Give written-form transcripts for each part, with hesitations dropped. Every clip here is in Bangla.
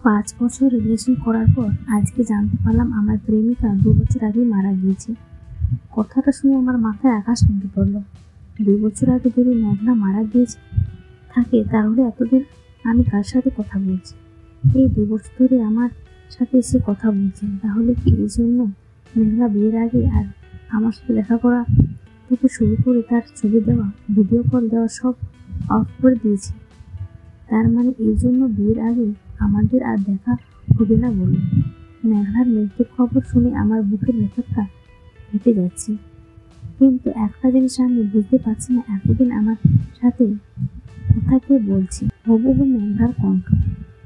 5 বছর রিলেশন করার পর আজকে জানতে পারলাম আমার প্রেমিকা 2 বছর আগেই মারা গিয়েছে। কথাটা শুনে আমার মাথায় আকাশ ভেঙে পড়ল। 2 বছর আগে যদি মেঘনা মারা গিয়েছে থাকে তাহলে এতদিন আমি কার সাথে কথা বলছি? এই 2 বছর ধরে আমার সাথে এসে কথা বলছে। তাহলে কি এই জন্য মেঘনা বিয়ের আগে আর আমার সাথে দেখা করা থেকে শুরু করে তার ছবি দেওয়া, ভিডিও কল দেওয়া সব অফ করে দিয়েছে? তার মানে এই জন্য বিয়ের আগে আমাদের আর দেখা হবে না বলল। মেঘনার মৃত্যুর খবর শুনে আমার বুকের ভেতরটা হেঁটে যাচ্ছে। কিন্তু একটা জিনিস আমি বুঝতে পারছি না, এতদিন আমার সাথে কথা কে বলছে? হবু মেঘনার কণ্ঠ।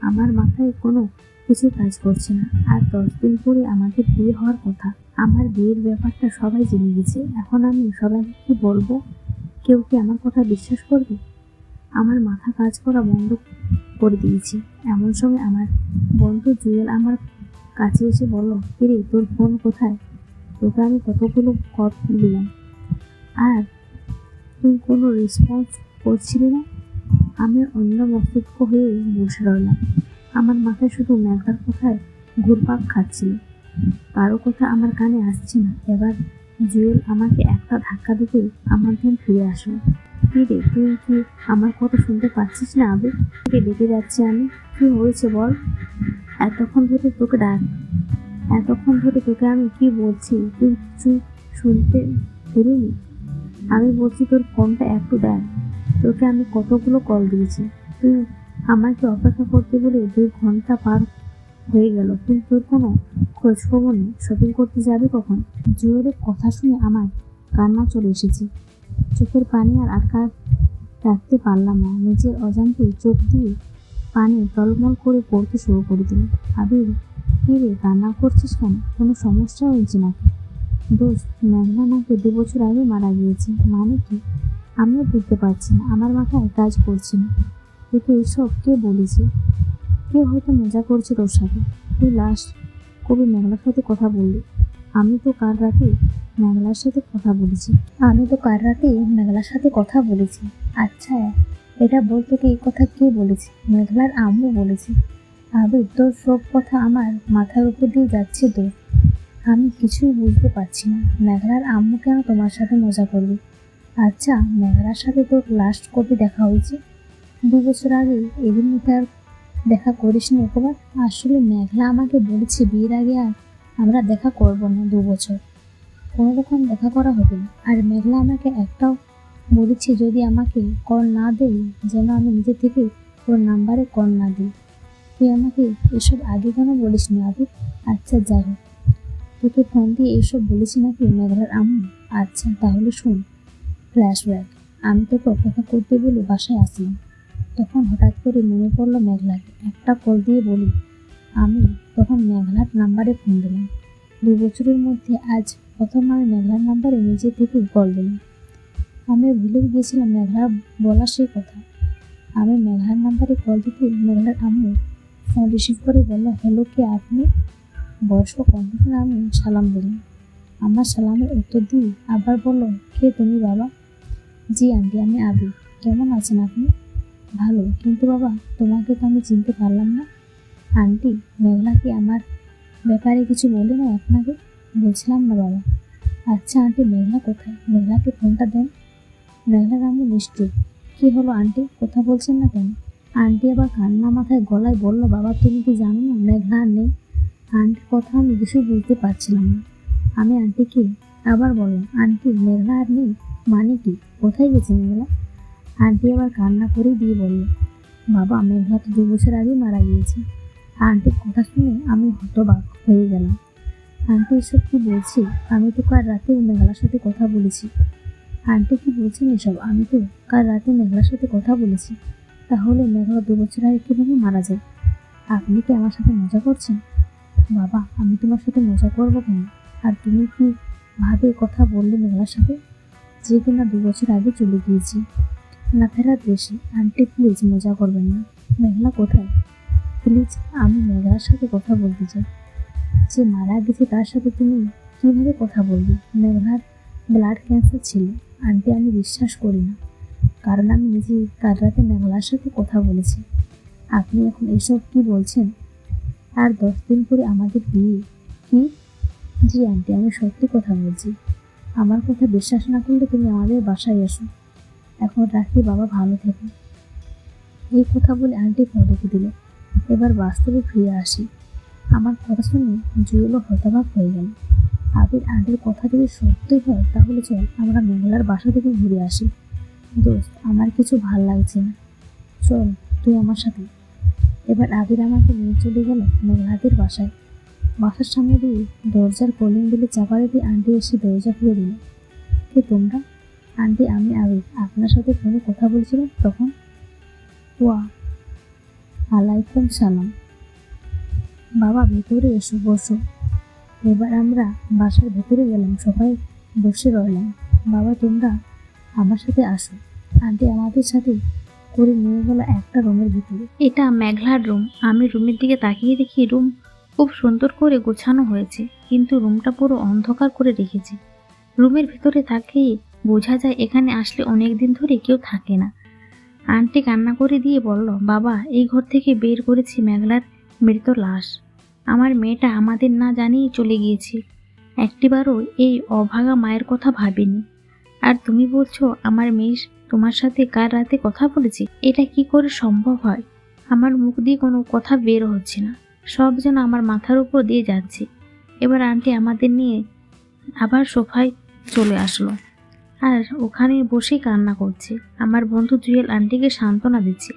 আমার মাথায় কোনো কিছু কাজ করছে না। আর 10 দিন পরে আমাদের বিয়ে হওয়ার কথা। আমার বিয়ের ব্যাপারটা সবাই জেনে গেছে। এখন আমি সবাইকে কি বলবো? কেউ কি আমার কথা বিশ্বাস করবে? আমার মাথা কাজ করা বন্ধ করে দিয়েছি। এমন সময় আমার বন্ধু জুয়েল আমার কাছে এসে বলল, কিরে তোর ফোন কোথায়? তোকে আমি কতগুলো কল দিলাম আর তুই কোনো রেসপন্স করছিলি না। আমি অন্য মস্তিষ্ক হয়ে বসে রইলাম। আমার মাথায় শুধু মেঘার কথায় ঘুরপাক খাচ্ছিল। কারো কথা আমার কানে আসছে না। এবার জুয়েল আমাকে একটা ধাক্কা দিতে আমার ধ্যান ফিরে আসলো। কিরে তুই কি আমার কথা শুনতে পাচ্ছিস না? আবির তোকে ডেকে যাচ্ছে আমি। কি হয়েছে বল? এতক্ষণ ধরে তোকে আমি কি বলছি তুই কিছু শুনতে পেলিনি? আমি বলছি তোর ফোনটা একটু দেখ। তোকে আমি কতগুলো কল দিয়েছি। তুই আমাকে অপেক্ষা করতে বলে 2 ঘন্টা পার হয়ে গেল, কিন্তু তোর কোনো খোঁজ খবর নেই। শপিং করতে যাবে কখন? জুয়েলের কথা শুনে আমার কান্না চলে এসেছে। চোখের পানি আর রাখতে পারলাম না। নিজের অজান্তেই চোখ দিয়ে পানি টলমল করে পড়তে শুরু করে দিল। আবির কি রে, কান্না করছিস কেন? কোনো সমস্যা হয়েছে নাকি? দোস্ত, মেঘনা নাকি 2 বছর আগে মারা গিয়েছে। মানে কি? আমিও বুঝতে পারছি না। আমার মাথায় কাজ করছে না। তোকে এইসব কে বলেছে? কে হয়তো মজা করছে তোর সাথে। তুই লাস্ট কবে মেঘলার সাথে কথা বললি? আমি তো কাল রাতে মেঘলার সাথে কথা বলেছি। আচ্ছা, এটা বল, তোকে এই কথা কে বলেছে? মেঘলার আম্মু বলেছে। আবির, তোর সব কথা আমার মাথার উপর দিয়ে যাচ্ছে তো। আমি কিছুই বুঝতে পারছি না। মেঘলার আম্মু কেন তোমার সাথে মজা করবে? আচ্ছা, মেঘলার সাথে তোর লাস্ট কবে দেখা হয়েছে? 2 বছর আগে। এদের মধ্যে আর দেখা করিসনি একবার? আসলে মেঘলা আমাকে বলেছে বিয়ের আগে আর আমরা দেখা করবো না 2 বছর। কোনো রকম দেখা করা হবে না। আর মেঘলা আমাকে একটাও বলেছে যদি আমাকে কল না দেই যেন আমি নিজে থেকে ওর নাম্বারে কল না দিই। তুই আমাকে এসব আগে কেন বলিসনি আবির? আচ্ছা যাই হোক, তোকে ফোন দিয়ে এইসব বলেছি নাকি মেঘলার আম্মু? আচ্ছা তাহলে শোন, ফ্ল্যাশব্যাক। আমি তোকে অপেক্ষা করতে বলে বাসায় আসলাম। তখন হঠাৎ করে মনে পড়লো মেঘলাকে একটা কল দিয়ে বলি। আমি তখন মেঘলার নাম্বারে ফোন দিলাম। 2 বছরের মধ্যে আজ প্রথম আমি মেঘলার নাম্বারে নিজে থেকেই কল দিলাম। আমি ভুলে গিয়েছিলাম মেঘলার বলা সেই কথা। আমি মেঘলার নাম্বারে কল দিতে মেঘলার আম্মু ফোন রিসিভ করে বলল, হ্যালো, কে আপনি? বয়স্ক কণ্ঠ শুনে আমি সালাম দিলাম। আমার সালামের উত্তর দিয়ে আবার বলল, কে তুমি বাবা? জি আন্টি, আমি আবির। কেমন আছেন আপনি? ভালো, কিন্তু বাবা তোমাকে তো আমি চিনতে পারলাম না। আন্টি, মেঘলা কি আমার ব্যাপারে কিছু বলে না আপনাকে? বলছিলাম না বাবা। আচ্ছা আন্টি, মেঘলা কোথায়? মেঘলাকে ফোনটা দেন। মেঘলার আম্মু নিশ্চুপ। কি হলো আন্টি, কথা বলছেন না কেন? আন্টি আবার কান্না মাথায় গলায় বলল, বাবা তুমি কি জানো না মেঘলা আর নেই? আন্টির কথা আমি কিছু বুঝতে পারছিলাম না। আমি আন্টিকে আবার বললাম, আন্টি মেঘলা আর নেই মানে কি? কোথায় গেছে মেঘলা? আন্টি আবার কান্না করে দিয়ে বলল, বাবা মেঘলা তো 2 বছর আগে মারা গিয়েছে। আন্টির কথা শুনে আমি হতবাক হয়ে গেলাম। আন্টি এসব কি বলছে? আমি তো কাল রাতে মেঘলার সাথে কথা বলেছি। আন্টি কি বলছেন এসব? আমি তো কাল রাতে মেঘলার সাথে কথা বলেছি। তাহলে মেঘলা 2 বছর আগে কিভাবে মারা যায়? আপনি কি আমার সাথে মজা করছেন? বাবা, আমি তোমার সাথে মজা করবো কেন? আর তুমি কি ভাবে কথা বললে মেঘলার সাথে, যে কিনা 2 বছর আগে চলে গিয়েছি না ফেরার দেশে? আন্টি প্লিজ মজা করবেন না। মেঘলা কোথায়? প্লিজ, আমি মেঘলার সাথে কথা বলতে চাই। যে মারা গেছে তার সাথে তুমি কিভাবে কথা বলবে? মেঘলার ব্লাড ক্যান্সার ছিল। আন্টি আমি বিশ্বাস করি না, কারণ আমি নিজে কাল রাতে মেঘলার সাথে কথা বলেছি। আপনি এখন এসব কি বলছেন? আর 10 দিন পরে আমাদের বিয়ে। কি? জি আন্টি, আমি সত্যি কথা বলছি। আমার কথা বিশ্বাস না করলে তুমি আমাদের বাসায় এসো। এখন রাখি, বাবা ভালো থেকো। এই কথা বলে আন্টি ফোন রেখে দিল। এবার বাস্তবে ফিরে আসি। আমার কথা শুনে জুয়েলও হতবাক হয়ে গেল। আবির আন্টির কথা যদি সত্যি হয় তাহলে চল আমরা মেঘলার বাসা থেকে ঘুরে আসি। দোস্ত, আমার কিছু ভাল লাগছে না, চল তুই আমার সাথে। এবার আবির আমাকে নিয়ে চলে গেল মেঘলাদের বাসায়। বাসার সামনে দিয়ে দরজার কলিং বেলে চাপা দিয়ে আন্টি এসে দরজা খুলে দিল। কে তোমরা? আন্টি, আমি আবির, আপনার সাথে ফোনে কথা বলছিলাম তখন। ওয়া আলাইকুম সালাম। বাবা ভেতরে এসো, বসো। এবার আমরা বাসার ভেতরে গেলাম, সবাই বসে রইলাম। বাবা তোমরা আমার সাথে আসো। আন্টি আমাদের সাথে করে নিয়ে গেল একটা রুমের ভিতরে। এটা মেঘলার রুম। আমি রুমের দিকে তাকিয়ে দেখি রুম খুব সুন্দর করে গোছানো হয়েছে, কিন্তু রুমটা পুরো অন্ধকার করে রেখেছে। রুমের ভিতরে তাকিয়ে বোঝা যায় এখানে আসলে অনেক দিন ধরে কেউ থাকে না। আন্টি কান্না করে দিয়ে বলল, বাবা এই ঘর থেকে বের করেছি মেঘলার মৃত লাশ। আমার মেয়েটা আমাদের না জানিয়ে চলে গিয়েছে। একটিবারও এই অভাগা মায়ের কথা ভাবিনি। আর তুমি বলছো আমার মেয়ে তোমার সাথে কার রাতে কথা বলেছে? এটা কি করে সম্ভব হয়? আমার মুখ দিয়ে কোনো কথা বের হচ্ছে না, সব যেন আমার মাথার উপর দিয়ে যাচ্ছে। এবার আন্টি আমাদের নিয়ে আবার সোফায় চলে আসলো আর ওখানে বসে কান্না করছে। আমার বন্ধু জুয়েল আন্টিকে সান্ত্বনা দিচ্ছে,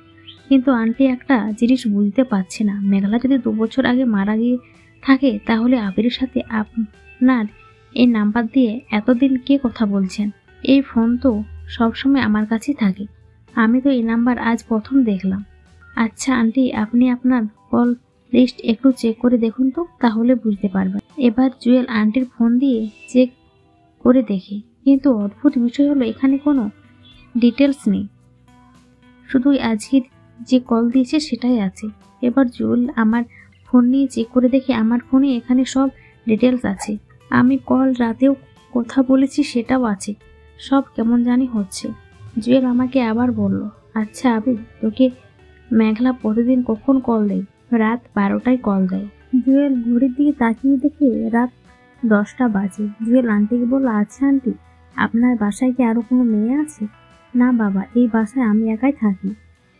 কিন্তু আন্টি একটা জিনিস বুঝতে পারছে না। মেঘলা যদি 2 বছর আগে মারা গিয়ে থাকে তাহলে আবিরের সাথে আপনার এই নাম্বার দিয়ে এতদিন কে কথা বলছেন? এই ফোন তো সবসময় আমার কাছেই থাকে। আমি তো এই নাম্বার আজ প্রথম দেখলাম। আচ্ছা আন্টি, আপনি আপনার কল লিস্ট একটু চেক করে দেখুন তো, তাহলে বুঝতে পারবেন। এবার জুয়েল আন্টির ফোন দিয়ে চেক করে দেখে, কিন্তু অদ্ভুত বিষয় হলো এখানে কোনো ডিটেলস নেই, শুধু আজকের যে কল দিয়েছে সেটাই আছে। এবার জুয়েল আমার ফোন নিয়ে চেক করে দেখে আমার ফোনে এখানে সব ডিটেলস আছে। আমি কল রাতেও কথা বলেছি সেটাও আছে। সব কেমন জানি হচ্ছে। জুয়েল আমাকে আবার বলল, আচ্ছা আবির, তোকে মেঘলা প্রতিদিন কখন কল দেয়? রাত 12টায় কল দেয়। জুয়েল ঘড়ির দিকে তাকিয়ে দেখে রাত 10টা বাজে। জুয়েল আন্টিকে বলল, আচ্ছা আন্টি, আপনার বাসায় কি আরো কোনো মেয়ে আছে? না বাবা, এই বাসায় আমি একাই থাকি।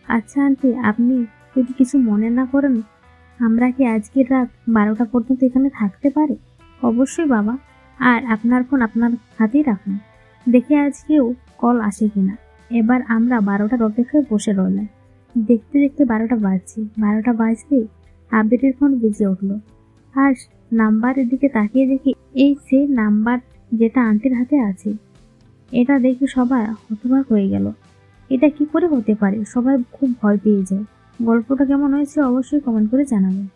আচ্ছা আন্টি, আপনি যদি কিছু মনে না করেন, আমরা কি আজকের রাত 12টা পর্যন্ত এখানে থাকতে পারি? অবশ্যই বাবা। আর আপনার ফোন আপনার হাতেই রাখুন, দেখে আজকেও কল আসে কিনা। এবার আমরা 12টার অপেক্ষায় বসে রইলাম। দেখতে দেখতে 12টা বাজছে। 12টা বাজতেই আবিরের ফোন বেজে উঠলো আর নাম্বারের দিকে তাকিয়ে দেখি এই সেই নাম্বার যেটা আন্টির হাতে আছে। এটা দেখে সবাই হতবাক হয়ে গেল। এটা কি করে হতে পারে? সবাই খুব ভয় পেয়ে যায়। গল্পটা কেমন হয়েছে অবশ্যই কমেন্ট করে জানাবেন।